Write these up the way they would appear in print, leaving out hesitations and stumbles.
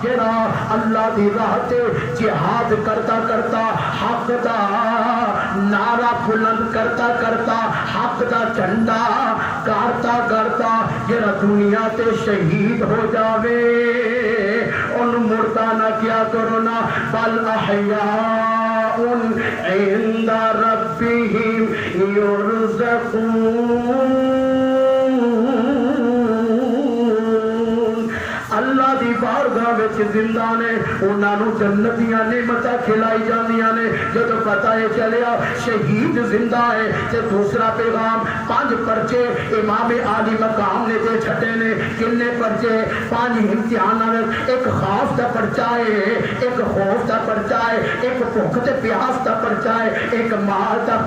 جڑا اللہ دی راہ تے جہاد کرتا کرتا حق دا نعرہ بلند کرتا کرتا حق دا جھنڈا گاڑتا گاڑتا جڑا دنیا تے شہید ہو جاوے ان مردہ نہ کیا کرو نا بل احیاء عند ربہم یرزقون اللہ دی بارگاہ وچ زندہ نے انہاں نو جنتیاں نعمتاں کھلائی جاندیاں نے جدوں پتہ ہے چلیا شہید زندہ ہے تے دوسرا پیغام 5 پرچے امام عالی مقام نے دے چھٹے نے کنے پرچے 5 امتحاناں ایک خوف دا پرچہ ہے ایک خوف دا پرچہ ہے ایک بھوک تے پیاس دا پرچہ ہے ایک مال دا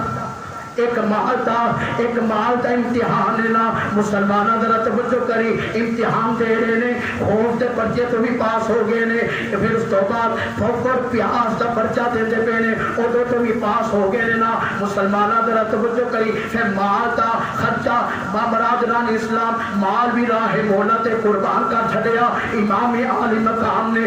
امتحان لینا مسلمانہ ذرا توجہ کری امتحان دے رہے نے خوف دے پرچے تو بھی پاس ہو گئے نے پھر اس تو بعد بھوک اور پیاس دا پرچہ دیتے پہ نے ادھر تو بھی پاس ہو گئے نا مسلمانہ ذرا توجہ کری پھر مال دا خرچہ برادران اسلام مال بھی راہ مولت قربان کا چھڑیا امام عالی مقام نے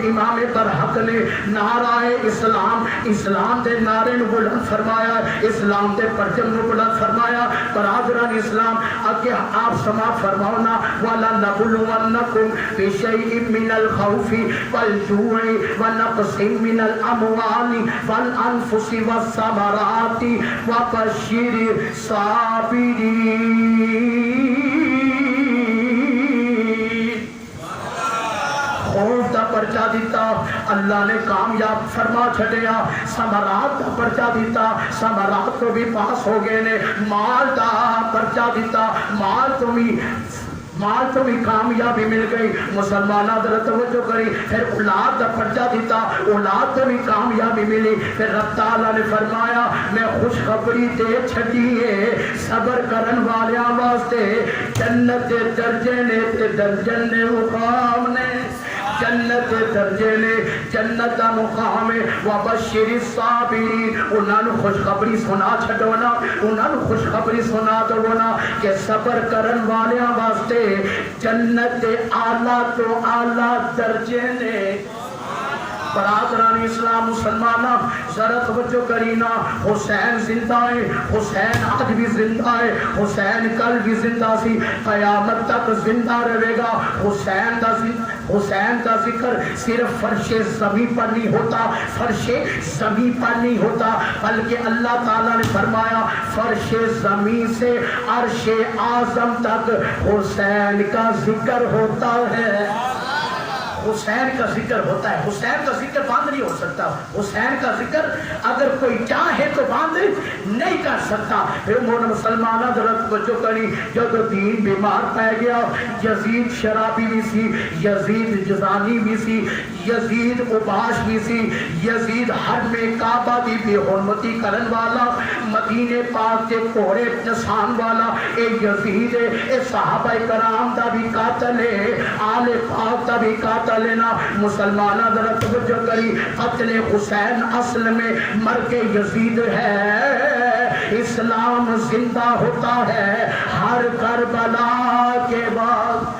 امام برحق نے نعرہ اسلام دے نعرے نو بلند فرمایا اسلام دے پرچم نو بلند فرمایا برادران اسلام اگے آپ سماعت فرماؤنا وَلَنَبْلُوَنَّكُمْ بِشَيْءٍ مِّنَ الْخَوْفِ وَالْجُوعِ وَنَقْصٍ مِّنَ الْأَمْوَالِ وَالْأَنفُسِ وَالثَّمَرَاتِ وَبَشِّرِ الصَّابِرِينَ خوف دا پرچہ دیتا اللہ نے کامیاب فرما چھڑیا ثمرات دا پرچہ دیتا ثمرات تو بھی پاس ہو گئے نے مال دا پرچہ دیتا مال تو بھی کامیابی مل گئی مسلمانہ در توجہ کری پھر اولاد دا پرچہ دیتا اولاد تو بھی کامیابی ملی پھر رب تعالیٰ نے فرمایا میں خوشخبری دے چھٹیے صبر کرن والیاں واسطے جنت درجے نے تے درجن نے مقام نے جنت درجے نے جنت دا مقام ہے وبشر الصابرین انہاں نو خوشخبری سنا چھڈونا انہاں نو خوشخبری سنا دونا کہ صبر کرن والیاں واسطے جنت اعلیٰ تو اعلیٰ درجے نے برادران اسلام مسلمانہ ذرا توجہ کرینا حسین زندہ ہے حسین آج بھی زندہ ہے حسین کل بھی زندہ سی قیامت تک زندہ رہے گا حسین کا ذکر صرف فرش زمین پر نہیں ہوتا فرش زمین پر نہیں ہوتا بلکہ اللہ تعالیٰ نے فرمایا فرش زمین سے عرش اعظم تک حسین کا ذکر ہوتا ہے حسین کا ذکر ہوتا ہے حسین کا ذکر بند نہیں ہو سکتا حسین کا ذکر اگر کوئی چاہے تو بند نہیں کر سکتا پھر مولا مسلمانہ درست بچوں کری جب دین بیمار پہ گیا یزید شرابی بھی سی یزید جزانی بھی سی یزید عباش بھی سی یزید حرم کعبہ دی بے حرمتی کرن والا مدینے پاک کے کوڑے نسان والا اے یزید اے صحابہ کرام دا بھی قاتل ہے آل پاک دا بھی قاتل لینا مسلمانہ ذرا توجہ کری قتل حسین اصل میں مرگ یزید ہے اسلام زندہ ہوتا ہے ہر کربلا کے بعد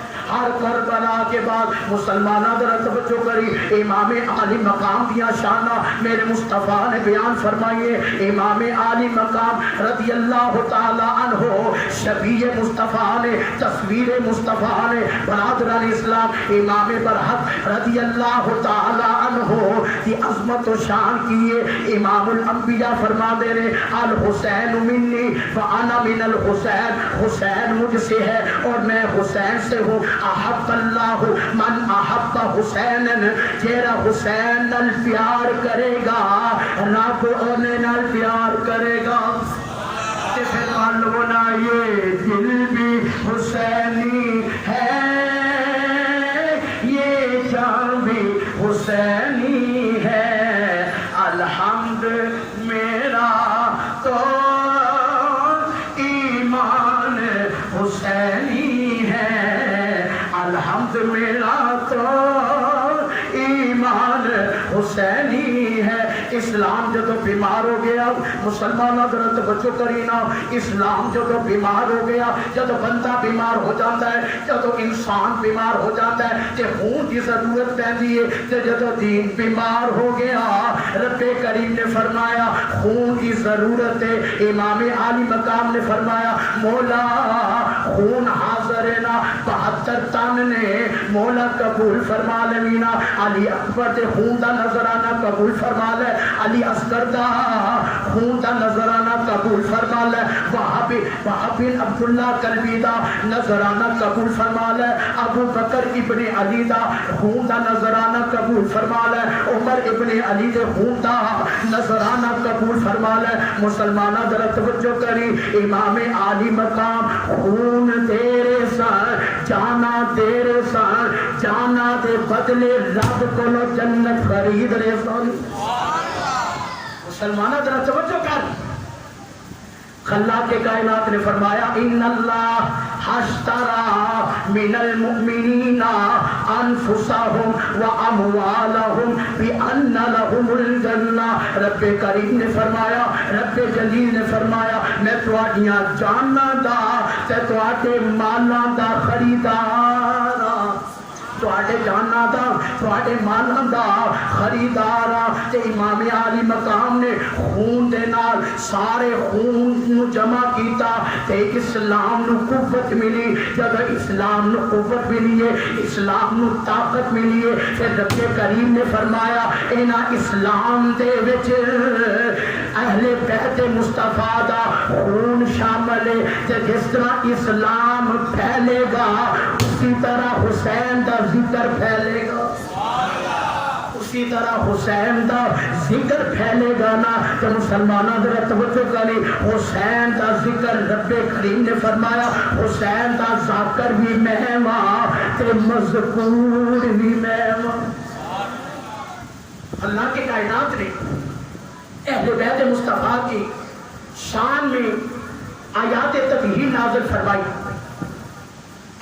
مسلمانہ ذرا توجہ کری امام عالی مقام دیا شانہ میرے مصطفیٰ نے بیان فرمائیے امام عالی مقام رضی اللہ تعالی عنہ شبیہ مصطفیٰ نے تصویر مصطفیٰ نے برادران اسلام امام برحق رضی اللہ تعالی عنہ کی عظمت و شان کیے امام الانبیاء فرما دے رہے الحسین منی فانا من الحسین حسین مجھ سے ہے اور میں حسین سے ہوں احب اللہ من احب حسین جیرا حسین نال پیار کرے گا رب انہیں نال پیار کرے گا پھر معلوم یہ دل بھی حسینی ہے یہ جان بھی حسینی ہے الحمد میرا تو ایمان حسینی ہے الحمد میرا تو ایمان حسینی ہے اسلام جدو بیمار ہو گیا مسلمان حضرت بچو کرینا اسلام جدو بیمار ہو گیا جدو بندہ بیمار ہو جاتا ہے جدو انسان بیمار ہو جاتا ہے کہ خون کی ضرورت پیندی ہے کہ جدو دین بیمار ہو گیا رب کریم نے فرمایا خون کی ضرورت ہے امام عالی مقام نے فرمایا مولا خون حاضر ہے نا 72 تن نے مولا قبول فرما لینا علی اکبر دے خون دا نظرانہ قبول فرما لے علی اصغر دا خون دا نظرانہ قبول فرما لے وہاں بن عبداللہ کلبی دا نظرانہ قبول فرما لے ابو بکر ابن علی دا خون دا نظرانہ قبول فرما لے عمر ابن علی دے خون دا نظرانہ قبول فرما لے مسلمانہ درت توجہ کری امام عالی مقام خون تیرے سر جانا تیرے سر جانا دے بدلے رب کو لو جنت خرید رہے سن مسلمانہ درت توجہ کر خلاق کائنات نے فرمایا ان اللہ اشترى من المؤمنین انفسهم واموالهم بان لهم الجنہ رب کریم نے فرمایا رب جلیل نے فرمایا میں تواڈیاں جاناں دا تے تواڈے مالاں دا خریدار تواڈے جاناں دا تواڈے مالاں دا خریدار تے امام عالی مقام نے خون دے نال سارے خون نو جمع کیتا تے اسلام نو قوت ملی جب اسلام نو قوت ملی ہے اسلام نو طاقت ملی ہے تے رب کریم نے فرمایا اینا اسلام دے وچ اہل بیت مصطفیٰ دا خون شامل ہے تے جس طرح اسلام پھیلے گا اسی طرح حسین دا ذکر پھیلے گا اسی طرح حسین دا ذکر پھیلے گا نا تو مسلمانہ در توجہ کریں حسین دا ذکر رب کریم نے فرمایا حسین دا ذاکر بھی مہماں تے مذکور بھی مہماں اللہ کے کائنات نے اہل بیت مصطفیٰ کی شان میں آیات تطہیر نازل فرمائی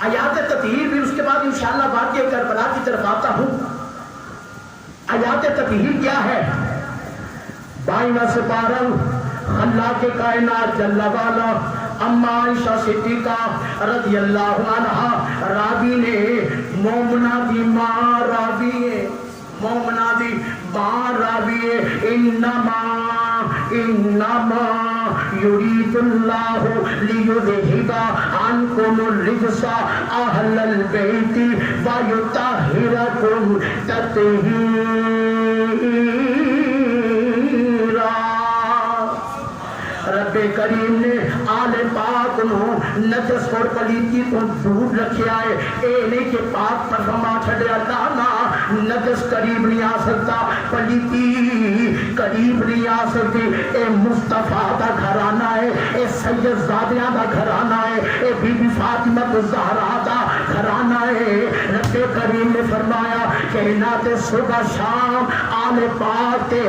آیات تطہیر بھی اس کے بعد انشاءاللہ واقعہ کربلا کی طرف آتا ہوں آیات تطہیر کیا ہے 22 سے 12 خلاق کائنات جل والا اما عائشہ صدیقہ رضی اللہ عنہ راوی نے مومنہ دی ماں راوی ہے مومنہ دی ماں راوی ہے انما یرید اللہ لیذہب عنکم الرجس اہل البیت ویطہرکم تطہیرا رب کریم نے آل پاک نو نجس اور پلیتی تو دور رکھیا ہے اے نہیں کہ پاک پر ہما چھڑے اللہ نا نجس قریب نہیں آ سکتا پلیتی قریب نہیں آ سکتی اے مصطفیٰ دا گھرانہ ہے اے سید زادیاں دا گھرانہ ہے اے بی بی فاطمہ زہرا دا گھرانہ ہے رب کریم نے فرمایا کائنات صبح شام آل پاک تے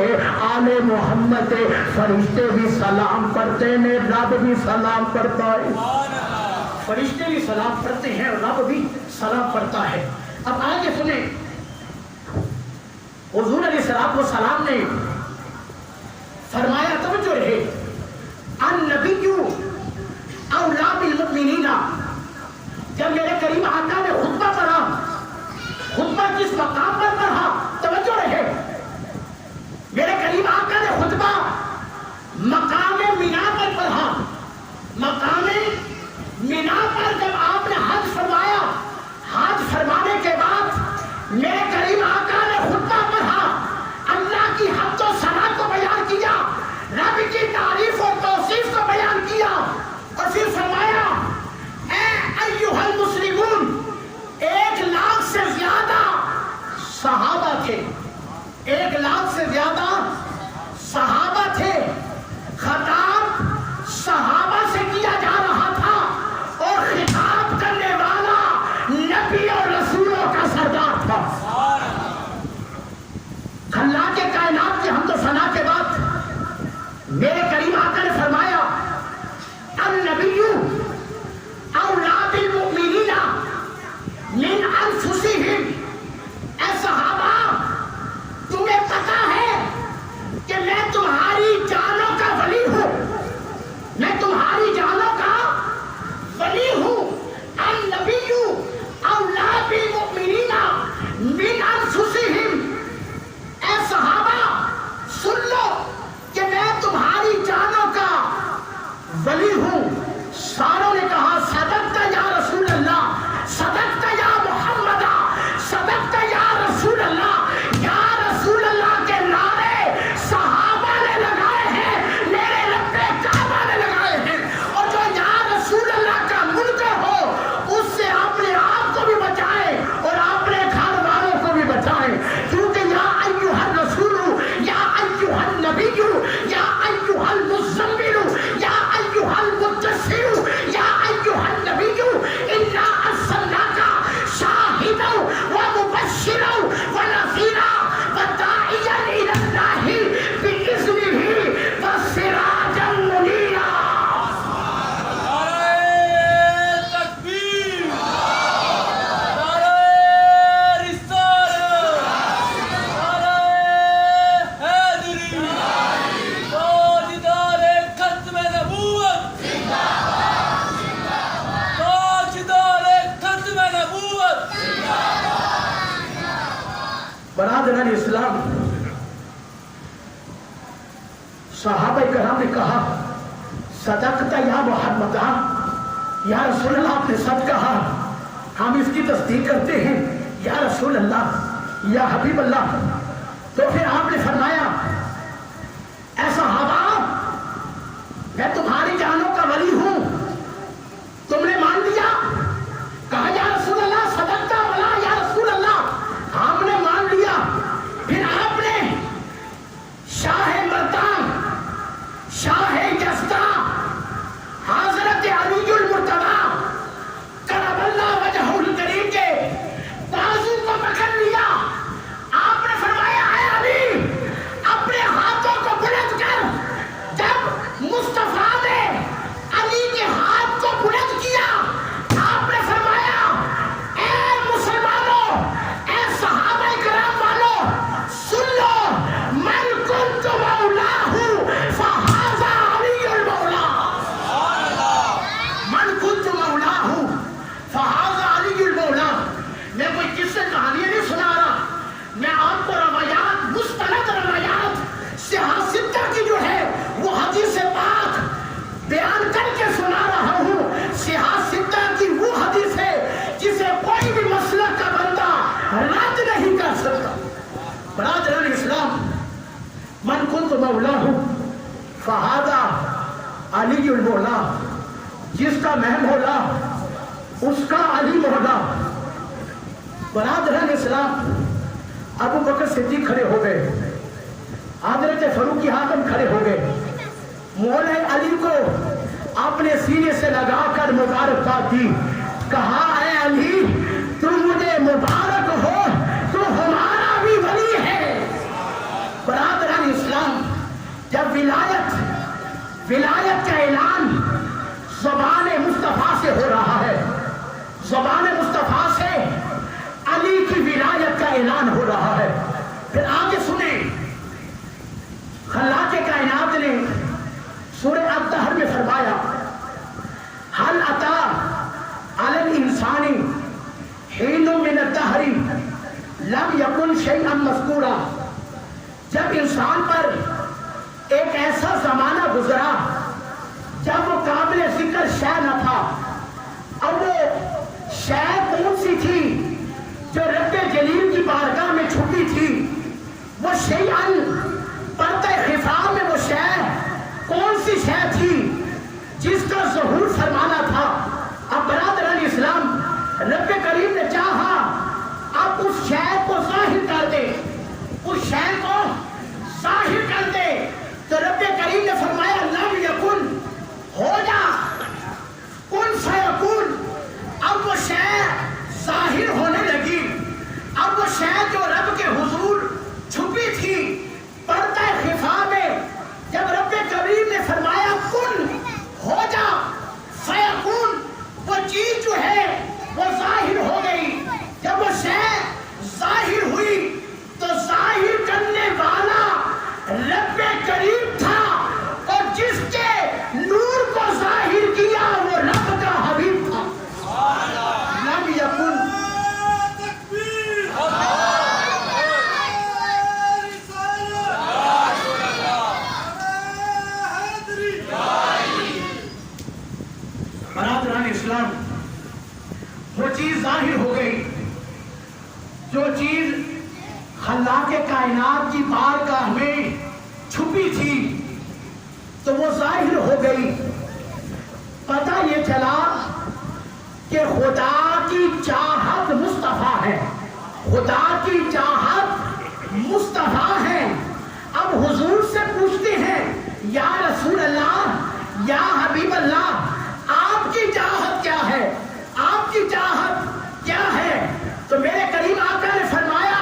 آل محمد تے فرشتے بھی سلام پڑھتے ہیں رب بھی سلام پڑھتا ہے فرشتے بھی سلام پڑھتے ہیں اور رب بھی سلام پڑھتا ہے اب آگے سنیں حضور علیہ السلام نے فرمایا توجہ رہے النبی اولا بالمؤمنین جب میرے کریم آقا نے خطبہ پڑھا خطبہ کس مقام پر پڑھا توجہ رہے میرے کریم آقا نے خطبہ مقام مینا پر پڑھا مقام مینا پر جب آپ نے حج فرمایا حج فرمانے کے بعد میرے کریم آقا نے خطبہ پڑھا اللہ کی حمد و ثنا کو بیان کیا رب کی تعریف اور توصیف کو بیان کیا اور پھر فرمایا اے ایھا المسلمون 1 لاکھ سے زیادہ صحابہ تھے 1 لاکھ سے زیادہ صحابہ تھے خطاب صحابہ سے کیا جا رہا تھا اور خطاب کرنے والا نبی اور رسولوں کا سردار تھا خلاق کائنات کی حمد و ثنا کے بعد میرے کریم آقا نے فرمایا النبی اولا بالمؤمنین من انفسہم اے صحابہ تمہیں پتہ برادران اسلام، صحابہ کرام نے کہا صدقت یا محمد، یا رسول اللہ آپ نے سچ کہا، ہم اس کی تصدیق کرتے ہیں یا رسول اللہ یا حبیب اللہ۔ تو پھر آپ نے فرمایا اے صحابہ میں تمہاری جانوں کا ولی ہوں، تم نے مان لیا؟ کہا یا رسول اللہ صدقت ولا یا رسول اللہ، ہم نے مان لیا۔ پھر آپ نے شاہ مردان، شاہ جستا، حضرت علی المرتضیٰ کرم اللہ وجہہ الکریم کے بازو کو پکڑ لیا۔ آپ نے فرمایا اے علی، اپنے ہاتھوں کو بلند کر۔ جب مصطفیٰ نے علی کے ہاتھ کو بلند کیا، آپ نے فرمایا اے مسلمانوں، اے صحابہ کرام والوں، سن لو، من کنت مولاہ فہذا علی المولا، من کنت مولاہ فہذا علی المولا۔ میں کوئی قصے کہانیاں نہیں سنا رہا، میں آپ کو روایات، مستند روایات سیاستہ کی جو ہے وہ حدیث پاک بیان کر کے سنا رہا ہوں۔ سیاستہ کی وہ حدیث ہے جسے کوئی بھی مسلک کا بندہ رد نہیں کر سکتا۔ برادران اسلام، من کنت مولاہ فہذا علی المولا، جس کا میں مولا اس کا علی مولا۔ برادران اسلام، ابو بکر صدیق کھڑے ہو گئے، حضرت فاروق اعظم کھڑے ہو گئے، مولا علی کو اپنے سینے سے لگا کر مبارکباد دی، کہا اے علی تم مجھے مبارک ہو، تو ہمارا بھی ولی ہے۔ برادران اسلام، جب ولایت کا اعلان زبان مصطفیٰ سے ہو رہا ہے، زبان مصطفیٰ سے علی کی ولایت کا اعلان ہو رہا ہے، پھر آگے سنیں، خلاق کائنات نے سورہ الدہر میں فرمایا حل اتا علی الانسان حین من الدہر لم یکن شیئا مذکورا۔ جب انسان پر ایک ایسا زمانہ گزرا جب وہ قابل ذکر شے نہ تھا، اب وہ شے کون سی تھی جو رب جلیل کی بارگاہ میں چھپی تھی؟ وہ شیئن پردہ خفا میں وہ شے کون سی شے تھی جس کا ظہور فرمانا تھا؟ اب برادران اسلام، رب کریم نے چاہا اب اس شے کو ظاہر کر دے، اس شے کو ظاہر کر دے، تو رب کریم نے فرمایا لم یکن، ہو جا، کن فیکون۔ اب وہ شے ظاہر ہونے لگی، اب وہ شے جو رب کے حضور چھپی تھی پردہ خفا میں، جب رب کریم نے فرمایا کن، ہو جا، فیکون، وہ چیز جو ہے وہ ظاہر ہو گئی۔ جب وہ شے ظاہر ہوئی تو ظاہر کرنے والا رب کریم تھا، اور جس کے نور کو ظاہر کیا وہ رب کا حبیب تھا۔ لم یکن، برادران اسلام، وہ چیز ظاہر ہو گئی، جو چیز خلاق کائنات کی بارگاہ میں چھپی تھی تو وہ ظاہر ہو گئی۔ پتہ یہ چلا کہ خدا کی چاہت مصطفیٰ ہے، خدا کی چاہت مصطفیٰ ہے۔ اب حضور سے پوچھتے ہیں یا رسول اللہ یا حبیب اللہ، آپ کی چاہت کیا ہے؟ آپ کی چاہت کیا ہے؟ تو میرے کریم آقا نے فرمایا،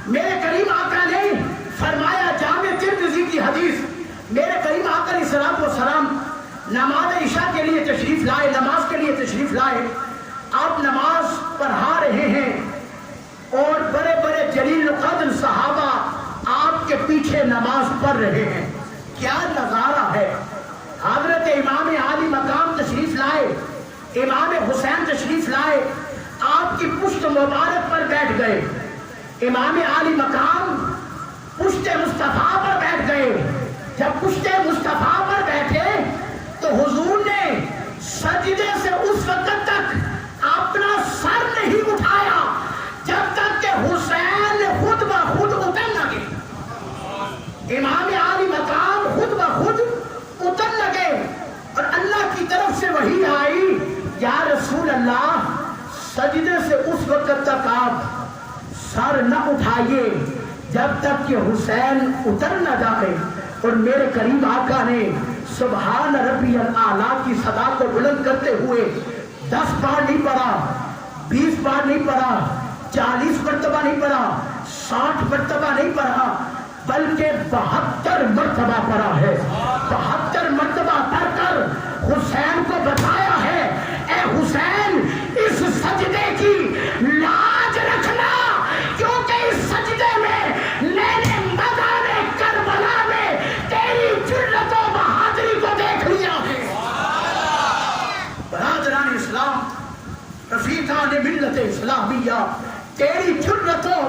میرے کریم آقا نے فرمایا، جامع ترمذی کی حدیث، میرے کریم آقا علیہ الصلوۃ والسلام نماز عشاء کے لیے تشریف لائے، نماز کے لیے تشریف لائے، آپ نماز پڑھا رہے ہیں اور بڑے بڑے جلیل القدر صحابہ آپ کے پیچھے نماز پڑھ رہے ہیں۔ کیا نظارہ ہے! حضرت امام عالی مقام تشریف لائے، امام حسین تشریف لائے، آپ کی پشت مبارک پر بیٹھ گئے، امام عالی مقام پشت مصطفیٰ پر بیٹھ گئے. جب پشت مصطفیٰ پر بیٹھے تو حضور نے سجدے سے اس وقت تک اپنا سر نہیں اٹھایا جب تک کہ حسین خود بخود اتر نہ گئے. امام عالی مقام خود بخود اتر لگے اور اللہ کی طرف سے وحی آئی، یا رسول اللہ سجدے سے اس وقت تک آپ سر نہ اٹھائیے جب تک کہ حسین اتر نہ جائے. اور میرے قریب آقا نے سبحان ربی الاعلیٰ کی صدا کو بلند کرتے ہوئے 10 بار نہیں پڑھا، 20 بار نہیں پڑھا، 40 مرتبہ نہیں پڑھا، 60 مرتبہ نہیں پڑھا، بلکہ 72 مرتبہ پڑھا ہے. 72 مرتبہ پڑھ کر حسین کو بتایا ہے، اے حسین اس سجدے کی لاج رکھنا، کیونکہ اس سجدے میں میں نے میدان کربلا میں تیری جرأت و بہادری کو دیکھ لیا ہے. برادران اسلام، رفیقان ملت اسلامیہ، تیری جرأت و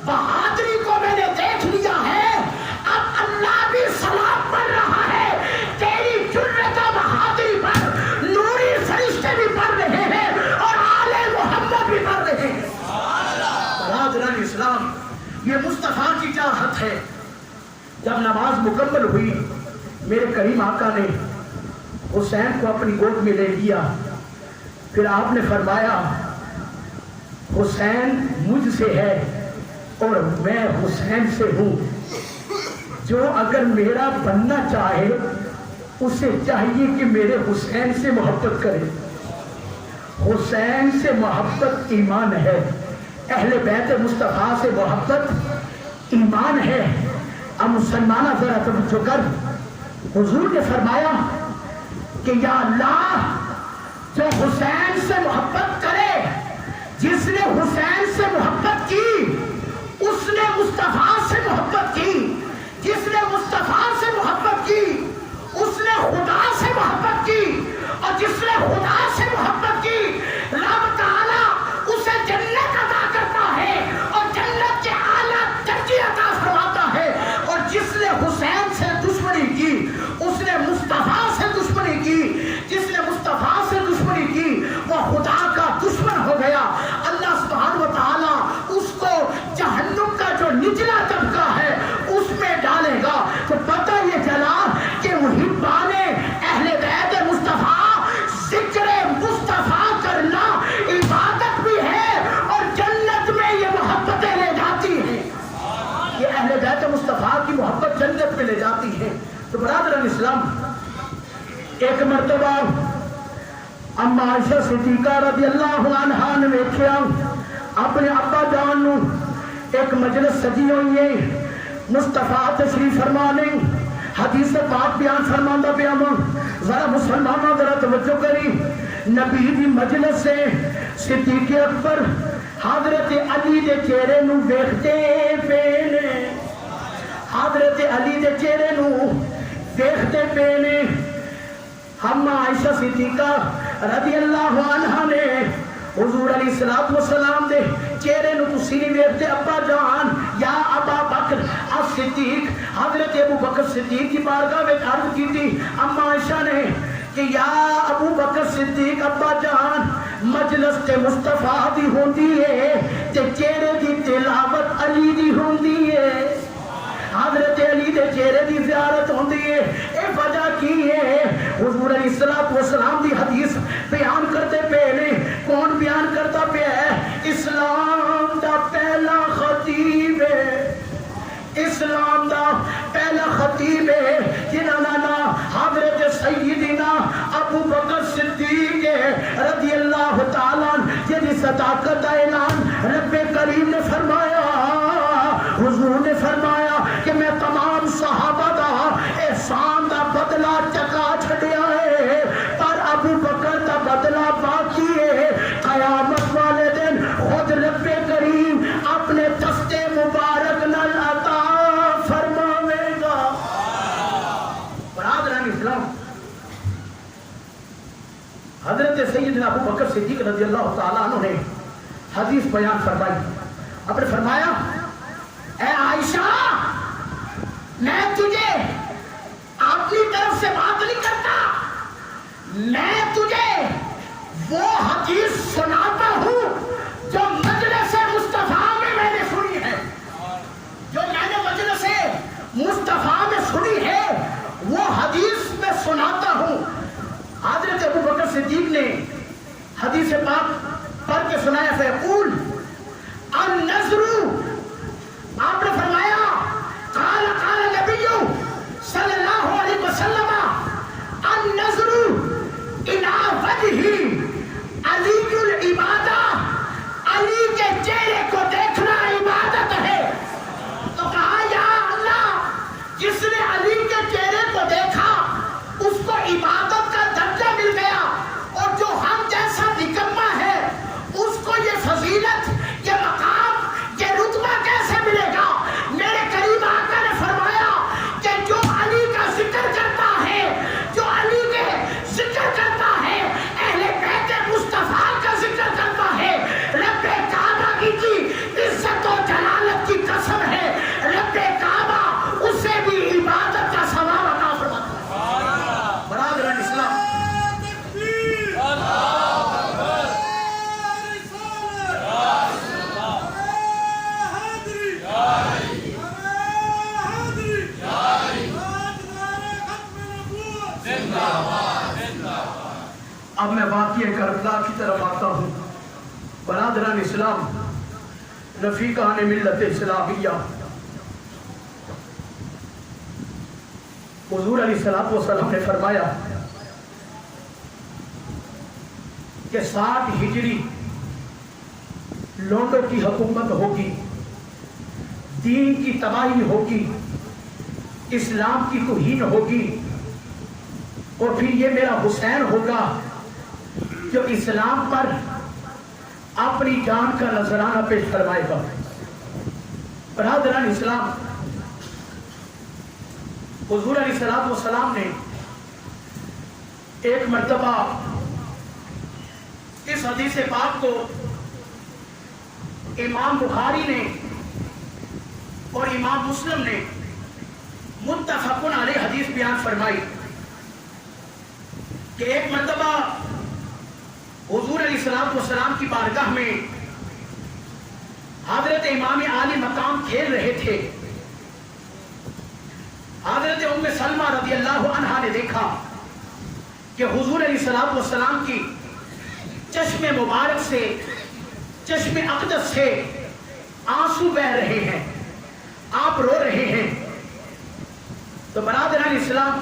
بہادری کو میں نے دیکھ لیا ہے. اب اللہ بھی سلام پڑھ رہا ہے تیری جرأت و بہادری پر. نوری فرشتے بھی پڑھ رہے ہیں اور آل محمد بھی پڑھ رہے ہیں. برادران اسلام، یہ مصطفیٰ کی چاہت ہے. جب نماز مکمل ہوئی میرے کریم آقا نے حسین کو اپنی گود میں لے لیا. پھر آپ نے فرمایا حسین مجھ سے ہے اور میں حسین سے ہوں. جو اگر میرا بننا چاہے اسے چاہیے کہ میرے حسین سے محبت کرے. حسین سے محبت ایمان ہے، اہل بیت مصطفیٰ سے محبت ایمان ہے. اب مسلمانہ ذرا توجہ کر، حضور نے فرمایا کہ یا اللہ جو حسین سے محبت کرے، جس نے حسین سے محبت کی اس نے مصطفیٰ سے محبت کی، جس نے مصطفیٰ سے محبت کی اس نے خدا سے محبت کی، اور جس نے خدا سے محبت کی رب تعالیٰ اسے جنت عطا کرتا ہے اور جنت کے اعلیٰ درجے عطا فرماتا ہے. اور جس نے حسین سے دشمنی کی اس نے مصطفیٰ سے دشمنی کی، جس نے مصطفیٰ سے دشمنی کی وہ خدا کا دشمن ہو گیا. اللہ سبحانہ و تعالیٰ اس کو جہنم کا جو نچلا طبقہ ہے اس میں ڈالے گا. تو پتہ یہ چلا کہ محبان اہل بیت مصطفیٰ ذکر مصطفیٰ کرنا عبادت بھی ہے اور جنت میں یہ محبتیں لے جاتی ہیں. یہ اہل بیت مصطفیٰ کی محبت جنت میں لے جاتی ہے. تو برادران اسلام، ایک مرتبہ اما عائشہ صدیقہ رضی اللہ عنہا نے ویکھیا اپنے ابا جان نو ایک مجلس سجی ہوئی ہے، مصطفیٰ تشریف فرمانے حدیث پاک بیان فرماندہ بیان. ذرا مسلمانہ ذرا توجہ کری، نبی دی مجلس سے صدیق اکبر حضرت علی دے چہرے نو ویکھتے پے نے، حضرت علی دے چہرے نو ویکھتے پے نے. ہم عائشہ صدیقہ رضی اللہ عنہا نے حضور علیہ السلام دے چہرے نو تسی نہیں ویکھتے ابا جان یا ابا بکر الصدیق. حضرت ابو بکر صدیق کی بارگاہ میں عرض کی تھی اما عائشہ نے کہ یا ابو بکر صدیق ابا جان مجلس تے مصطفیٰ دی ہوندی ہے تے چہرے دی تلاوت علی دی ہوندی ہے. حضرت علی دے چہرے دی زیارت ہوندی ہے. اے وجہ کی ہے؟ حضور علیہ السلام دی حدیث بیان کرتے پے نے. کون بیان کرتا پہ ہے؟ اسلام دا پہلا خطیب ہے، اسلام دا پہلا خطیب ہے جنہاں دا نام حضرت سیدنا ابو بکر صدیق رضی اللہ تعالیٰ جنہی صداقت دا اعلان رب کریم نے فرمایا. حضور نے فرمایا کہ میں تمام صحابہ دا احسان دا بدلہ چکا چھڑیا ہے پر ابو بکر دا بدلہ باقی ہے. قیامت والے دن خود رب کریم اپنے دستے مبارک نال عطا فرماوے گا. برادران اسلام، حضرت سیدنا ابو بکر صدیق رضی اللہ تعالیٰ عنہ نے حدیث بیان فرمائی. آپ نے فرمایا میں تجھے وہ حدیث سناتا ہوں جو مجلس مصطفیٰ میں نے سنی ہے، جو میں نے مجلس مصطفیٰ میں سنی ہے وہ حدیث میں سناتا ہوں۔ حضرت ابو بکر صدیق نے حدیث پاک پڑھ کے سنایا، فیقول النظر، آپ نے فرمایا قال قال نبی صلی اللہ علیہ وسلم النظر الی وجہ علی العبادہ، علی کے چہرے کو دیکھنا عبادت ہے۔ تو کہا یا اللہ، جس نے علی کے چہرے کو دیکھا اس کو عبادت کا درجہ مل گیا، اور جو ہم جیسا نکما ہے اس کو یہ فضیلت، یہ مقام، یہ رتبہ کیسے ملے گا؟ میرے قریب آقا نے فرمایا کہ جو علی کا ذکر کرتا ہے، جو علی کے ذکر کرتا ہے، اہل بیت مصطفیٰ کا ذکر کرتا ہے، رب کعبہ کی عزت و جلالت کی قسم ہے، رب کعبہ اسے بھی عبادت کا ثواب عطا فرماتا ہے۔ برادران اسلام، اب میں واقعہ کربلا کی طرف آتا ہوں۔ برادران اسلام، رفیقان ملت اسلامیہ، حضور علیہ السلام نے فرمایا کہ 60 ہجری لونڈوں کی حکومت ہوگی، دین کی تباہی ہوگی، اسلام کی توہین ہوگی، اور پھر یہ میرا حسین ہوگا جو اسلام پر اپنی جان کا نذرانہ پیش فرمائے گا۔ برادران اسلام، حضور علیہ السلام نے ایک مرتبہ اس حدیث پاک کو امام بخاری نے اور امام مسلم نے متفق علیہ حدیث بیان فرمائی کہ ایک مرتبہ حضور علیہ السلام کی بارگاہ میں حضرت امام عالی مقام کھیل رہے تھے۔ حضرت ام سلمہ رضی اللہ عنہا نے دیکھا کہ حضور علیہ السلام کی چشم مبارک سے، چشم اقدس سے آنسو بہ رہے ہیں، آپ رو رہے ہیں۔ تو برادران اسلام،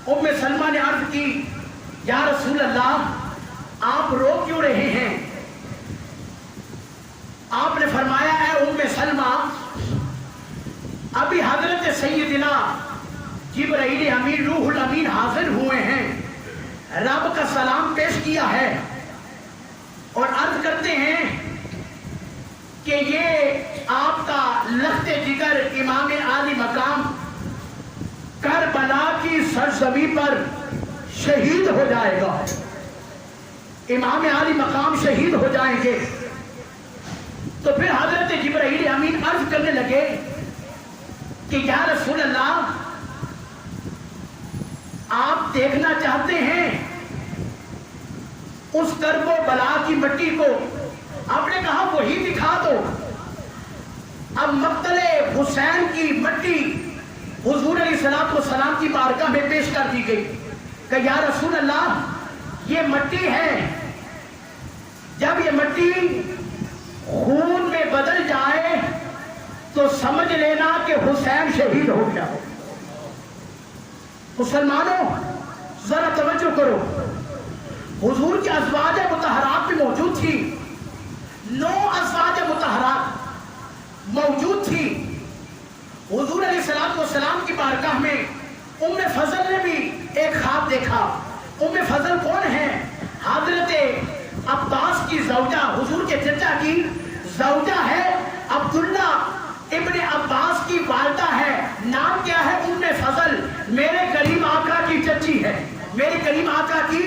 ام سلمہ نے عرض کی یا رسول اللہ، آپ رو کیوں رہے ہیں؟ آپ نے فرمایا اے ام سلمہ، ابھی حضرت سیدنا جبرائیل امین روح الامین حاضر ہوئے ہیں، رب کا سلام پیش کیا ہے اور عرض کرتے ہیں کہ یہ آپ کا لخت جگر امام عالی مقام کربلا کی سرزمین پر شہید ہو جائے گا، امام عالی مقام شہید ہو جائیں گے۔ تو پھر حضرت جبرائیل امین عرض کرنے لگے کہ یا رسول اللہ، آپ دیکھنا چاہتے ہیں اس کرب و بلا کی مٹی کو؟ آپ نے کہا وہی دکھا دو۔ اب مقتل حسین کی مٹی حضور علیہ السلام کی بارگاہ میں پیش کر دی گئی کہ یا رسول اللہ، یہ مٹی ہے، جب یہ مٹی خون میں بدل جائے تو سمجھ لینا کہ حسین شہید ہو گیا۔ مسلمانوں ذرا توجہ کرو، حضور کی ازواج مطہرات بھی موجود تھی، 9 ازواج مطہرات موجود تھی۔ حضور علیہ السلام کی بارگاہ میں ام فضل نے بھی ایک خواب دیکھا۔ ام فضل کون ہے؟ حضرت عباس کی زوجہ، حضور کے چچا کی زوجہ ہے، عبداللہ ابن عباس کی والدہ ہے، نام کیا ہے؟ ام فضل، میرے کریم آقا کی چچی ہے، میرے کریم آقا کی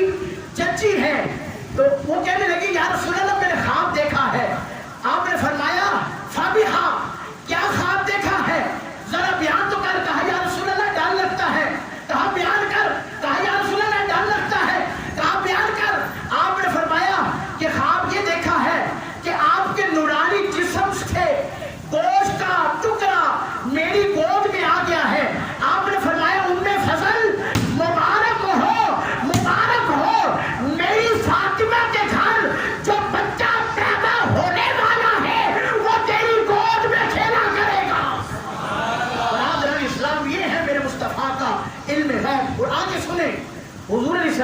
چچی ہے۔ تو وہ کہنے لگی یا رسول اللہ، میں نے خواب دیکھا ہے۔ آپ نے فرمایا فابہا، کیا خواب دیکھا ہے؟ ذرا بیان تو کر۔ کہا یا رسول اللہ ڈر لگتا ہے۔ کہا بیان کر۔ کہا یا رسول اللہ ڈر لگتا ہے۔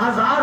1000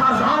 1000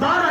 12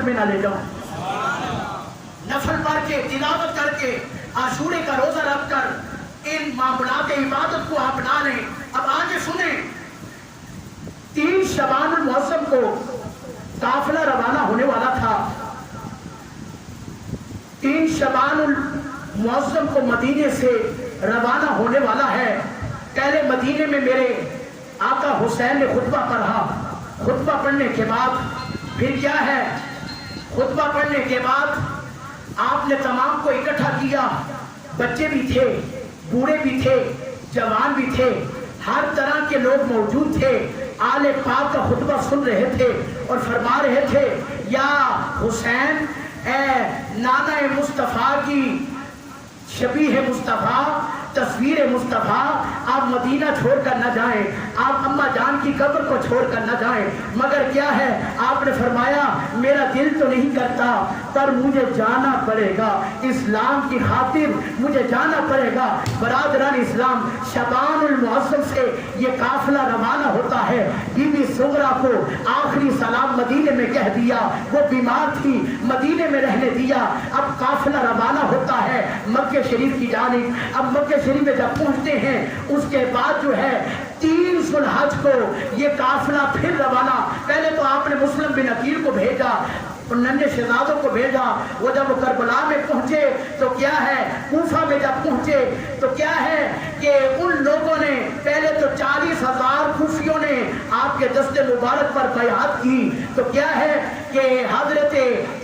جنت میں نہ لے جاؤں. نفل پڑھ کے، تلاوت کر کے، عاشورے کا روزہ رکھ کر ان معمولات عبادت کو اپنا لیں. اب آگے سنیں، 3 شعبان المعظم کو قافلہ روانہ ہونے والا تھا. 3 شعبان المعظم کو مدینے سے روانہ ہونے والا ہے. پہلے مدینے میں میرے آقا حسین نے خطبہ پڑھا. خطبہ پڑھنے کے بعد پھر کیا ہے، خطبہ پڑھنے کے بعد آپ نے تمام کو اکٹھا کیا. بچے بھی تھے، بوڑھے بھی تھے، جوان بھی تھے، ہر طرح کے لوگ موجود تھے. آل پاک کا خطبہ سن رہے تھے اور فرما رہے تھے، یا حسین، اے نانا مصطفیٰ کی شبیہ مصطفیٰ، تصویر مصطفیٰ، آپ مدینہ چھوڑ کر نہ جائیں، آپ اماں جان کی قبر کو چھوڑ کر نہ جائیں. مگر کیا ہے، آپ نے فرمایا میرا دل تو نہیں کرتا پر مجھے جانا پڑے گا، اسلام کی خاطر مجھے جانا پڑے گا. برادران اسلام، شعبان المعظم سے یہ قافلہ روانہ ہوتا ہے. بی بی سغرا کو آخری سلام مدینے میں کہہ دیا، وہ بیمار تھی، مدینے میں رہنے دیا. اب قافلہ روانہ ہوتا ہے مکہ شریف کی جانب. اب مکہ شریف میں جب پہنچتے ہیں اس کے بعد جو ہے 3 ذو الحج کو یہ قافلہ پھر روانہ. پہلے تو آپ نے مسلم بن عقیل کو بھیجا، ننھے شہزادوں کو بھیجا. وہ جب کربلا میں پہنچے تو کیا ہے، کوفہ میں جب پہنچے تو کیا ہے کہ ان لوگوں نے پہلے تو 40,000 کوفیوں نے آپ کے دست مبارک پر بیعت کی. تو کیا ہے کہ حضرت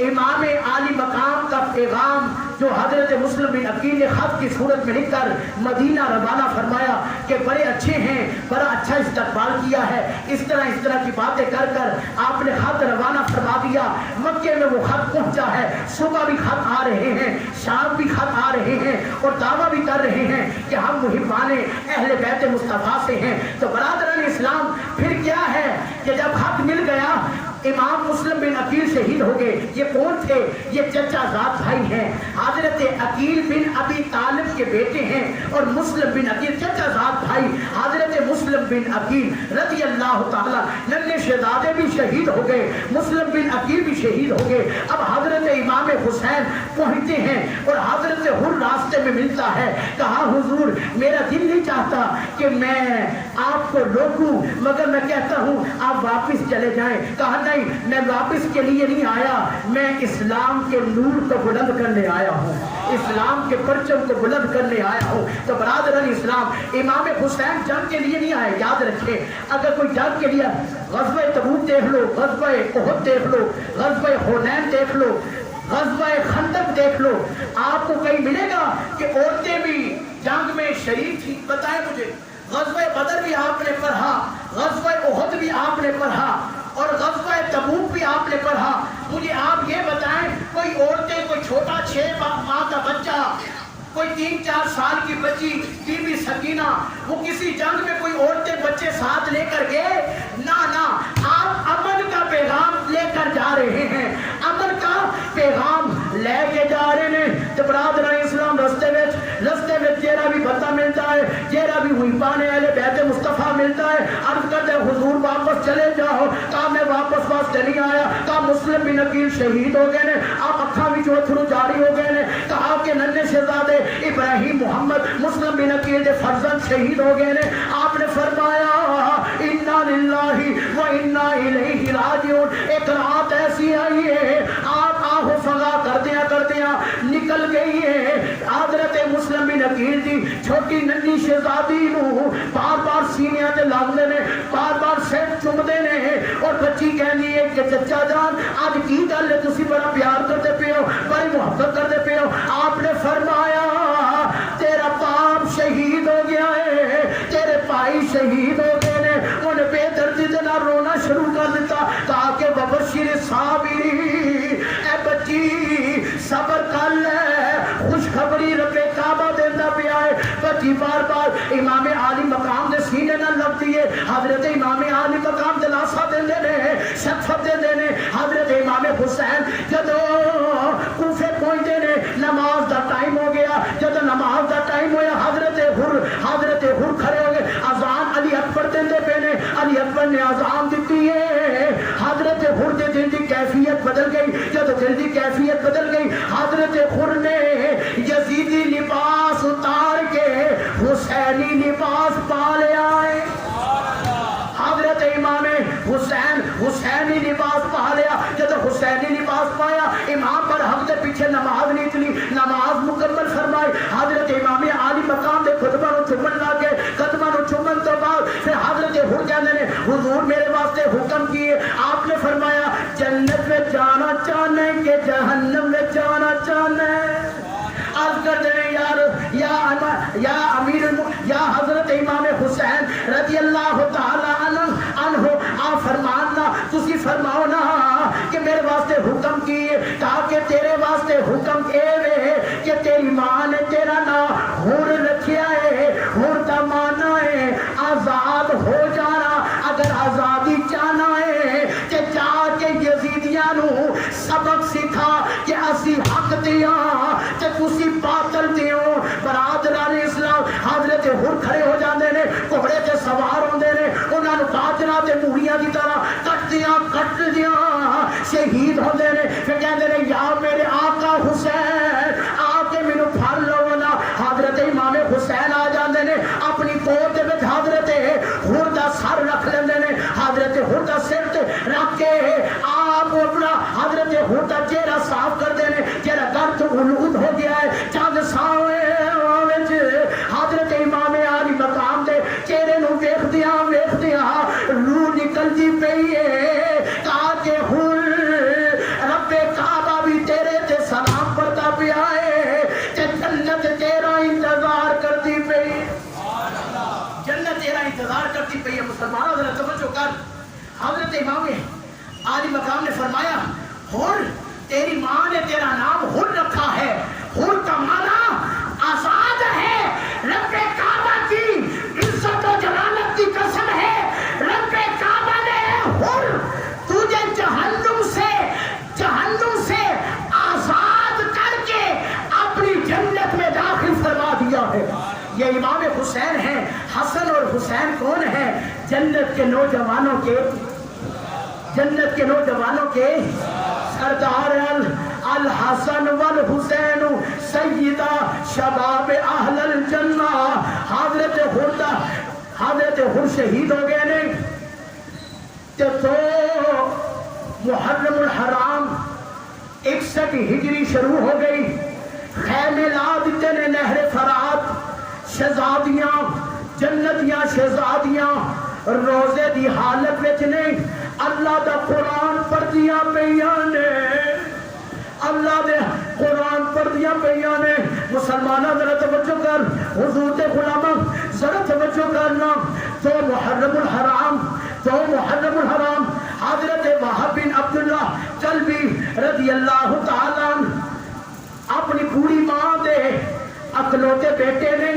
امام عالی مقام کا پیغام جو حضرت مسلم بن عقیل نے خط کی صورت میں لکھ کر مدینہ روانہ فرمایا کہ بڑے اچھے ہیں، بڑا اچھا استقبال کیا ہے. اس طرح کی باتیں کر کر آپ نے خط روانہ فرما دیا. مکے میں وہ خط پہنچا ہے. صبح بھی خط آ رہے ہیں، شام بھی خط آ رہے ہیں اور دعویٰ بھی کر رہے ہیں کہ ہم محبان اہل بیت مصطفیٰ سے ہیں. تو برادران اسلام، پھر کیا ہے کہ جب خط مل گیا، امام مسلم بن عقیل شہید ہو گئے. یہ کون تھے؟ یہ چچا زاد بھائی ہیں. حضرت عقیل بن ابی طالب کے بیٹے ہیں اور مسلم بن عقیل چچا زاد بھائی حضرت مسلم بن عقیل رضی اللہ تعالیٰ. ننھے شہزادے بھی شہید ہو گئے، مسلم بن عقیل بھی شہید ہو گئے. اب حضرت امام حسین پہنچتے ہیں اور حضرت حر راستے میں ملتا ہے. کہا حضور میرا دل نہیں چاہتا کہ میں آپ کو روکوں، مگر میں کہتا ہوں آپ واپس چلے جائیں. کہا نہیں، میں واپس کے لیے نہیں آیا، میں اسلام کے نور کو بلند کرنے آیا ہوں، اسلام کے پرچم کو بلند کرنے آیا ہوں. تو برادران اسلام، امام حسین جنگ کے لیے نہیں آئے. یاد رکھیں، اگر کوئی جنگ کے لیے، غزوہ تبوک دیکھ لو، غزوہ احد دیکھ لو، غزوہ حنین دیکھ لو، غزوہ خندق دیکھ لو، آپ کو کہیں ملے گا کہ عورتیں بھی جنگ میں شریک تھی؟ بتائیں مجھے. غزوہ بدر بھی آپ نے پڑھا، غزوہ احد بھی آپ نے پڑھا اور غزوہ تبوک بھی آپ نے پڑھا. مجھے آپ یہ بتائیں، کوئی عورتیں، کوئی چھوٹا 6 ماہ کا بچہ، کوئی 3-4 سال کی بچی، بی بی سکینہ، وہ کسی جنگ میں کوئی عورتیں بچے ساتھ لے کر گئے؟ نہ نہ، آپ امن کا پیغام لے کر جا رہے ہیں، امن کا پیغام لے کے جا رہے ہیں. تو برادران اسلام، رستے میں جیرا بھی بتا ملتا ہے، جیرا بھی محبان اہل بیت مصطفیٰ ملتا ہے. عرض کرتے حضور واپس چلے جاؤ. کہا میں واپس نہیں آیا. کہا مسلم بن عقیل شہید ہو گئے نے، آپ اکھاں بھی اتھرو جاری ہو گئے نے. کہا کہ ننھے شہزادے ابراہیم محمد مسلم بن عقیل دے فرزند شہید ہو گئے نے. آپ نے فرمایا انا للہ و انا الیہ راجعون. ایک رات ایسی آئی ہے، آپ آہو فغا کردیا نکل گئی ہے. حضرت مسلم بن عقیل دی چھوٹی ننھی شہزادی نو بار بار سینیاں تے لاندے نے، بار بار سر چومدے نے اور بچی کہندی ہے کہ چچا جان اج کی گل ہے، تسی بڑا پیار کرتے پے ہو، بڑی محبت کرتے پے ہو. آپ نے فرمایا تیرا باپ شہید ہو گیا ہے، تیرے بھائی شہید ہو گئے نے. انہیں بے دردی دے نال رونا شروع کر دیتا. کہا کہ وبشر صابرین، اے بچی صبر کر لے، خوشخبری رب کعبہ دیتا پیا ہے. بچی بار بار امام عالی مقام دے سینے نہ لگتی ہے. حضرت امام عالی مقام دلاسا دیندے نے، شفقت دیندے نے. حضرت امام حسین جدو کوفے پہنچتے نے، نماز دا ٹائم ہو گیا. جدو نماز دا ٹائم ہویا، حضرت حر کھڑے ہو گئے. اذان علی اکبر دیندے پے نے. علی اکبر نے اذان دیتی ہے. حضرت حر دے دن دی کیفیت بدل گئی. حسینی لباس پا لے آئے. حضرت امام حسینی لباس پا لیا. جب حسینی لباس پایا امام پر حق دے پیچھے نماز نہیں چلی, نماز مکمل فرمائی. حضرت امام عالی مقام دے قدماں نو چومن لگ گئے. قدماں نو چومن تو بعد پھر حضرت حجہ نے حضور میرے واسطے حکم کیے. آپ نے فرمایا جنت میں جانا چاہنے کہ جہنم میں جانا چاہنے. عرض کر دیں یا امیر یا حضرت امام حسین رضی اللہ تعالی عنہ آپ فرمانا تسی فرماؤ نا کہ میرے واسطے حکم کیے تاکہ تیرے واسطے حکم اے وے کہ تیری ماں نے تیرا نام حور رکھیا ہے. حور دا مانا ہے آزاد ہو جانا. اگر آزادی چاہنا ہے کہ جا کے یزیدیاں نو سبق سکھا کہ اسی حق دیاں کہ تسی باطل دیو. برادران اسلام حضرت حور کھڑے ہو جاندے نے, گھوڑے تے سوار ہوندے نے, انہاں نو باجرا تے موڑیاں دی طرح کٹ دیاں شہید ہوندے نے. پھر کہندے نے یا میرے آقا حسین آ کے مینوں پھڑ لو نا. حضرت امام حسین آ جاندے نے, اپنی گود دے وچ حضرت حور دا سر رکھ لیندے نے. حضرت حور دا سر تے رکھ کے آپ اپنا حضرت حور دا چہرہ صاف کردے نے. چہرہ گرد غلود ہو گیا ہے, چند ساویں وچ حضرت امام عالی مقام دے چہرے نو ویکھدیاں روح نکلدی پئی ہے. کہا کہ حور رب کعبہ بھی تیرے تے سلام پڑھتا پیا ہے تے جنت تیرا انتظار کرتی پئی. جنت تیرا انتظار کرتی پئی ہے. مسلمانوں ذرا توجہ کر. حضرت امام عالی مقام نے فرمایا حور تیری ماں نے تیرا نام حور رکھا ہے. حور کا مانا آزاد ہے. رب کعبہ کی عزت و جلالت کی قسم ہے, رب کعبہ نے حور تجھے جہنم سے آزاد کر کے اپنی جنت میں داخل فرما دیا ہے. یہ امام حسین ہیں. حسن اور حسین کون ہیں؟ جنت کے نوجوانوں کے سردار الحسن والحسین سیدہ شباب اہل الجنہ. حضرت حر شہید ہو گئے نے تو محرم الحرام 61 ہجری شروع ہو گئی. خیمے لا دیتے نے نہر فرات. شہزادیاں جنتیاں شہزادیاں روزے دی حالت وچ نے اللہ دا قرآن پڑھدیاں پیاں نے. اللہ دے قرآن پڑھدیاں پیاں نے. مسلمانہ ذرا توجہ کر, حضور دے غلامہ ذرا توجہ کرنا. تو محرم الحرام حضرت وہب بن عبداللہ کلبی رضی اللہ تعالیٰ اپنی بوڑھی ماں دے اکلوتے بیٹے نے,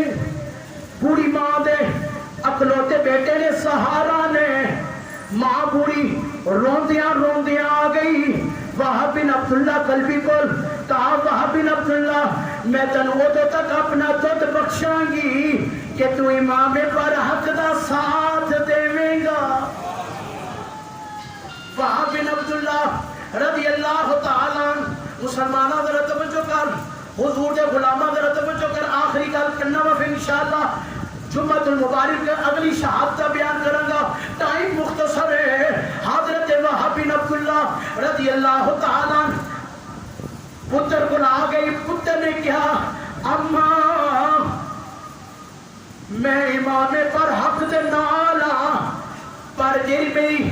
بوڑھی ماں دے اکلوتے بیٹے نے, سہارا نے. ماں بوڑھی روندیاں آ گئی وہب بن عبداللہ کلبی کو. کہا وہب بن عبداللہ میں تنو ادو تک اپنا دودھ بخشاں گی کہ تو امام پر حق دا ساتھ دے گا. وہب بن عبداللہ رضی اللہ تعالیٰ. مسلمانہ ذرا توجہ کر, حضور دے غلامہ ذرا توجہ کر. آخری گل کرنا وا پھر انشاءاللہ جمعۃ المبارک اگلی شہادت بیان کروں گا, ٹائم مختصر ہے. حضرت وہب بن عبداللہ رضی اللہ تعالیٰ پتر کو آ گئی. پتر نے کہا اماں میں امام پر حق دے نال پر جی میری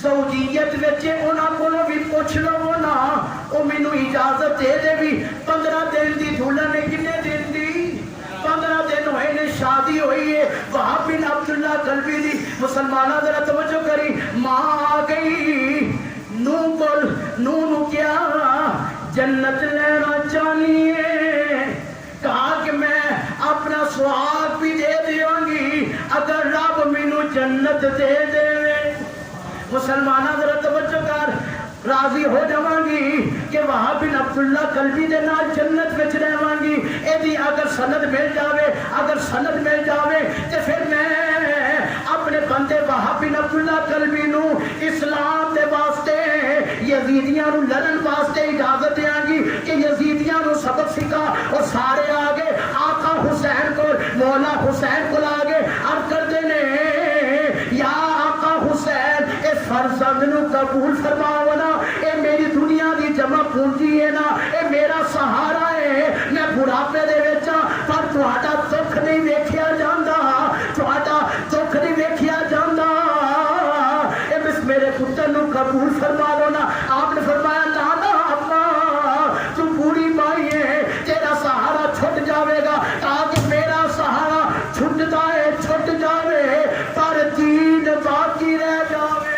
زوجیت وچے انہاں کولوں بھی پوچھ لو نا, او مینوں اجازت دے دے بھی 15 دن دی دلہن نے کنے دن دی 15 دن ہوئے نے شادی ہوئی ہے وہب بن عبداللہ کلبی دی. مسلمانہ ذرا توجہ کری. ماں آ گئی نو کیا جنت لینا چاہنی ہے. کہا کہ میں اپنا سواب بھی دے دیوں گی اگر رب مینوں جنت دے دے. مسلمانہ ذرا توجہ کر, راضی ہو جاواں گی کہ وہب بن عبداللہ کلبی دے نال جنت وچ رہواں گی. ایدی اگر سند مل جاوے تے پھر میں اپنے بندے وہب بن عبداللہ کلبی نو اسلام دے واسطے یزیدیاں نو لڑن واسطے اجازت دیاں گی کہ یزیدیاں نو سبق سکھا. اور سارے آگے آقا حسین کو اور مولا حسین کو لاگے عرض کرتے نے یا آقا حسین اے فرزند نو قبول فرماو نا، اے میری دنیا دی جمع پونجی ہے نا، اے میرا سہارا ہے، میں بڑھاپے دے وچاں پر تہاڈا دکھ نہیں ویکھیا جاندا، تہاڈا دکھ نہیں ویکھیا جاندا، اے بس میرے پتر نو قبول فرما لو نا۔ آپ نے فرمایا نا نا اپا تو بوڑھی مائی ہے، تیرا سہارا چھٹ جاوے گا، تاکہ میرا سہارا چھٹ جائے چھٹ جاوے پر دین باقی رہ جاوے۔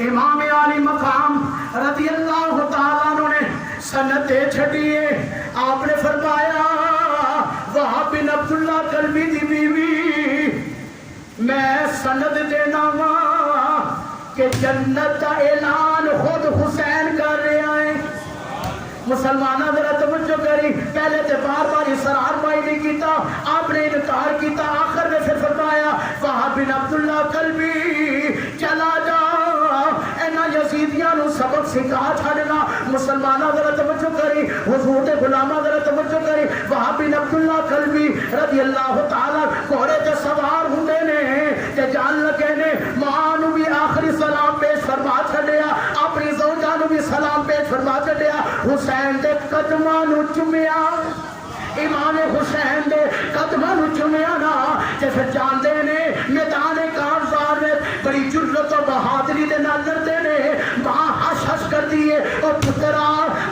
امام عالی مقام رضی اللہ تعالیٰ عنہ نے سنتیں چھٹیے، آپ نے فرمایا وہاب بن عبداللہ کلبی دی بیوی میں سند دینا وا کہ جنت کا اعلان خود حسین کر رہے ہیں۔ مسلمانہ ذرا توجہ کری، پہلے تے بار بار اصرار بائی نہیں کیتا، آپ نے انکار کیتا، آخر میں پھر فرمایا وہاب بن عبداللہ کلبی چلا جا اینا یزیدیاں نو سبق سکھا چھڑنا۔ مسلمانہ ذرا توجہ کری، حضور دے غلامہ ذرا توجہ کری، وہاب بن عبداللہ کلبی رضی اللہ تعالیٰ گھوڑے تے سوار ہوندے نے تے جان لگے نے ماں نو بھی آخری سلام پیش فرما چھڑیا، اپنی زوجہ نو بھی سلام پیش فرما چھڑیا، حسین دے قدماں نو چومیا، امام حسین دے قدماں نو چومیا نا تے پھر جاندے نے میدان کارزار میں بڑی جرت و بہادری دے نال لڑدے نے، وہاں ہش ہش کر دیے او پترا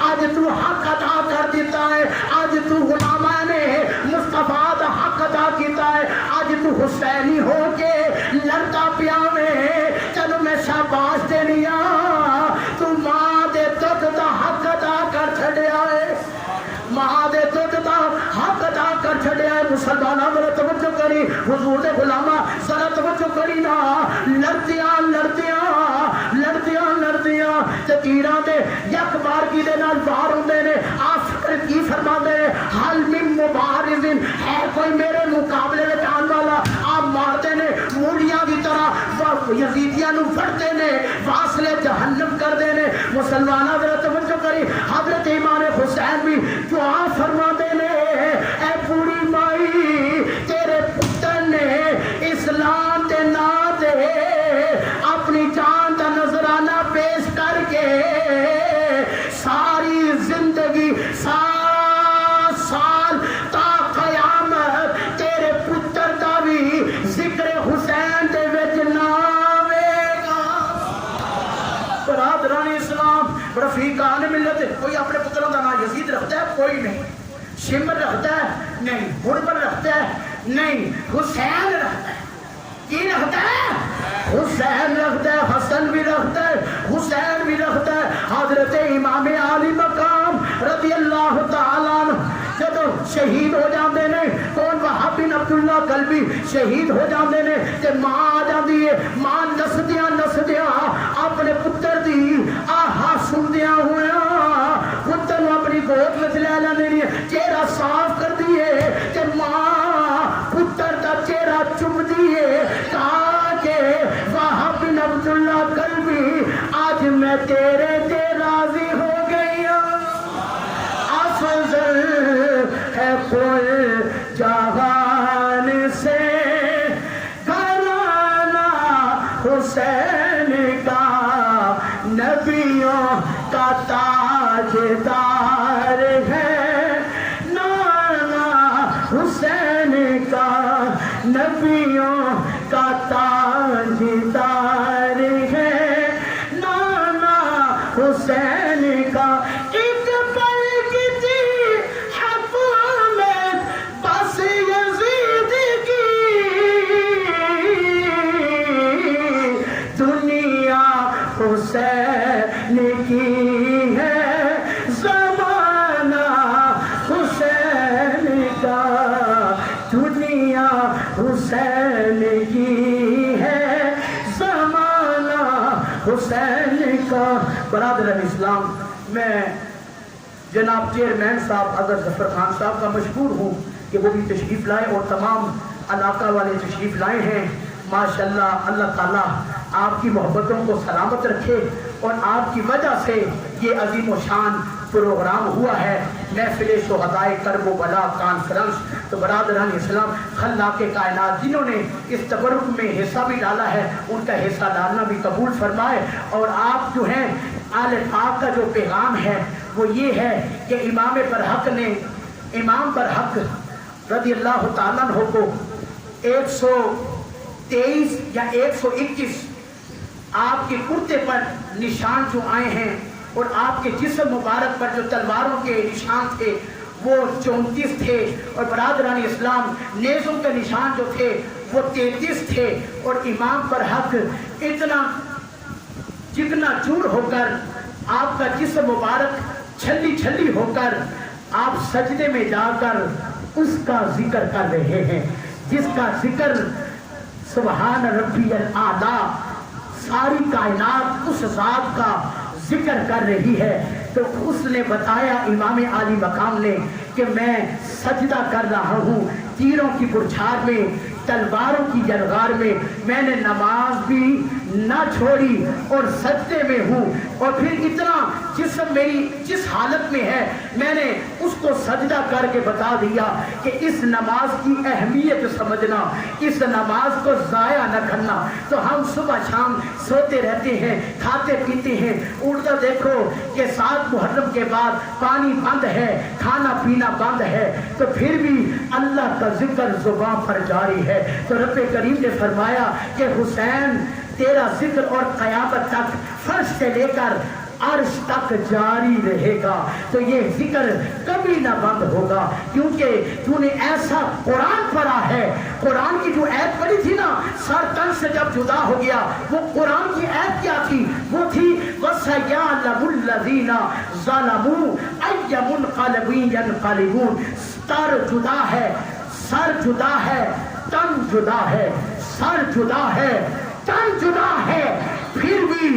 آج تو حق ادا کر دیتا ہے، آج تو غلامہ نے مصطفیٰ دا حق ادا کیتا ہے، آج تو حسینی ہو کے لڑتا پیا میں چلو میں شاباش دینیا تو ماں دے دکھ دا حق ادا کر چھڑیا ہے، ماں دے دکھ دا حق ادا کر چھڑیا ہے۔ مسلمانہ ذرا توجہ کری، حضور دے غلامہ ذرا توجہ کری نا، لڑدیاں لڑدیاں لڑدیاں لڑدیاں تے تیراں دے یک بار کی دے نال بار ہوندے نے، آخر کی فرماندے نے حل من مبارزن ہے کوئی میرے مقابلے میں آن والا، آپ مارتے نے مولیاں کی طرح یزیدیاں نو پھڑتے نے، واصلے جہنم کر دے نے۔ مسلمانہ ذرا توجہ کری، حضرت امام حسین بھی دعا فرما دے نے اے بوڑھی مائی تیرے پتر نے اسلام تے نا دے اپنی جان دا نظرانہ پیش کر کے ساری زندگی سارا سال تا قیامت تیرے پتر دا بھی ذکر حسین دے وچ ناوے گا۔ برادران اسلام، رفیقان ملت، کوئی اپنے پتروں کا نام یزید رکھتا ہے؟ کوئی نہیں۔ شمر رکھتا ہے؟ نہیں۔ غربر رکھتا ہے؟ نہیں۔ حسین رکھتا ہے۔ کی رکھتا ہے؟ حسین رکھتا ہے، حسن بھی رکھتا ہے، حسین بھی رکھتا ہے۔ حضرت امام عالی مقام رضی اللہ تعالیٰ عنہ جب شہید ہو جاندے نے، کون وہاب بن عبداللہ کلبی شہید ہو جاندے نے تے ماں آ جاندی ہے، ماں نسدیاں نسدیاں اپنے پتر دی آہا سندیاں ہویا پتر نو اپنی گود وچ لے لیندی ہے، چہرہ صاف کر دیے تے ماں پتر دا چہرہ چوم دیے، کہا کہ وہاب بن عبداللہ کلبی آج میں تیرے تے راضی ہو گئی ہوں، افضل ہے کوئی جہان سے گھرانہ حسین کا، نبیوں کا تاجدار ہے نانا حسین کا، نبیوں کا تاجدار ہے نانا حسین کا۔ ایک پل کی تھی حکومت بس یزید کی، دنیا حسین کی ہے، زمانہ حسین کا، دنیا حسین کی ہے، زمانہ حسین کا۔ برادران اسلام، میں جناب چیئرمین صاحب اگر ظفر خان صاحب کا مشکور ہوں کہ وہ بھی تشریف لائے اور تمام علاقہ والے تشریف لائے ہیں، ماشاءاللہ اللہ تعالیٰ آپ کی محبتوں کو سلامت رکھے، اور آپ کی وجہ سے یہ عظیم و شان پروگرام ہوا ہے، محفل شہدائے کرب و بلا کانفرنس۔ تو برادران اسلام، خلاق کائنات جنہوں نے اس تبرک میں حصہ بھی ڈالا ہے، ان کا حصہ ڈالنا بھی قبول فرمائے۔ اور آپ جو ہیں آل پاک کا جو پیغام ہے وہ یہ ہے کہ امام برحق رضی اللہ تعالیٰ عنہ کو 123 یا 121 آپ کے کرتے پر نشان جو آئے ہیں، اور آپ کے جسم مبارک پر جو تلواروں کے نشان تھے وہ 34 تھے، اور برادران اسلام نیزوں کے نشان جو تھے وہ 33 تھے، اور امام برحق اتنا چکنا چور ہو کر، آپ کا جسم مبارک چھلی ہو کر آپ سجدے میں جا کر اس کا ذکر کر رہے ہیں، جس کا ذکر سبحان ربی الاعلیٰ، ساری کائنات اس ذات کا ذکر کر رہی ہے۔ تو اس نے بتایا امام عالی مقام نے کہ میں سجدہ کر رہا ہوں تیروں کی برچھار میں، تلواروں کی جلغار میں نے نماز بھی نہ چھوڑی اور سجدے میں ہوں، اور پھر اتنا جسم میری جس حالت میں ہے میں نے اس کو سجدہ کر کے بتا دیا کہ اس نماز کی اہمیت سمجھنا، اس نماز کو ضائع نہ کرنا۔ تو ہم صبح شام سوتے رہتے ہیں، کھاتے پیتے ہیں، اڑتا دیکھو کہ 7 محرم کے بعد پانی بند ہے، کھانا پینا بند ہے، تو پھر بھی اللہ کا ذکر زبان پر جاری ہے۔ تو رب کریم نے فرمایا کہ حسین تیرا ذکر اور قیامت تک فرش سے لے کر عرش تک جاری رہے گا، تو یہ ذکر کبھی نہ بند ہوگا، کیونکہ تو نے ایسا قرآن پڑھا ہے۔ قرآن کی جو آیت پڑھی تھی نا، سر تن سے جب جدا ہو گیا، وہ قرآن کی آیت کیا تھی؟ وہ تھی وَسَيَعْلَمُ الَّذِينَ ظَلَمُوا أَيَّ مُنْقَلَبٍ يَنْقَلِبُونَ۔ سر جدا ہے، سر جدا ہے، تن جدا ہے، سر جدا ہے، تن جدا ہے، پھر بھی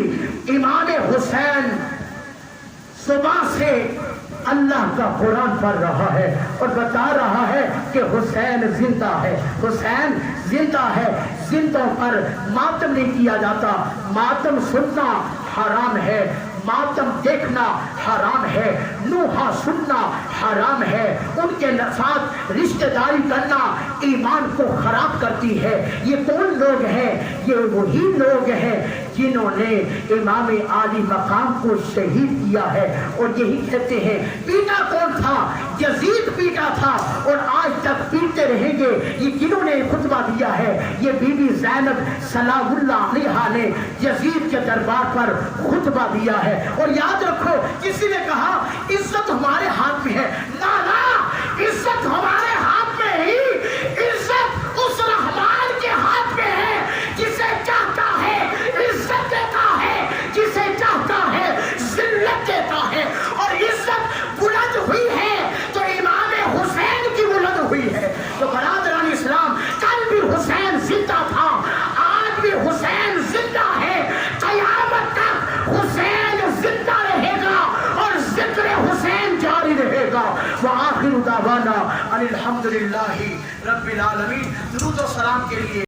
امام حسین صبح سے اللہ کا قرآن پڑھ رہا ہے اور بتا رہا ہے کہ حسین زندہ ہے، حسین زندہ ہے۔ زندوں پر ماتم نہیں کیا جاتا، ماتم سننا حرام ہے، ماتم دیکھنا حرام ہے، نوحہ سننا حرام ہے، ان کے ساتھ رشتہ داری کرنا ایمان کو خراب کرتی ہے۔ یہ کون لوگ ہیں؟ یہ وہی لوگ ہیں جنہوں نے امام عالی مقام کو شہید کیا ہے، اور یہی کہتے ہیں پیٹا کون تھا؟ یزید پیٹا تھا، اور آج تک پیٹتے رہیں گے۔ یہ کنہوں نے خطبہ دیا ہے؟ یہ بی بی زینب سلام اللہ علیہا نے یزید کے دربار پر خطبہ دیا ہے۔ اور یاد رکھو، کسی نے کہا عزت ہمارے ہاتھ میں ہے، نا نا، عزت ہمارے ہاتھ میں ہی، عزت اس رحمان کے ہاتھ میں ہے، جسے چاہتا ہے عزت دیتا ہے، جسے چاہتا ہے ذلت دیتا ہے۔ اور عزت بلند ہوئی ہے تو امام حسین کی بلند ہوئی ہے۔ تو برادران اسلام، کل بھی حسین زندہ تھا، آج بھی حسین زندہ ہے، قیامت تک حسین زندہ رہے گا اور ذکر حسین جاری رہے گا۔ وآخر دعوانا ان الحمدللہ رب العالمین۔ درود و سلام کے لیے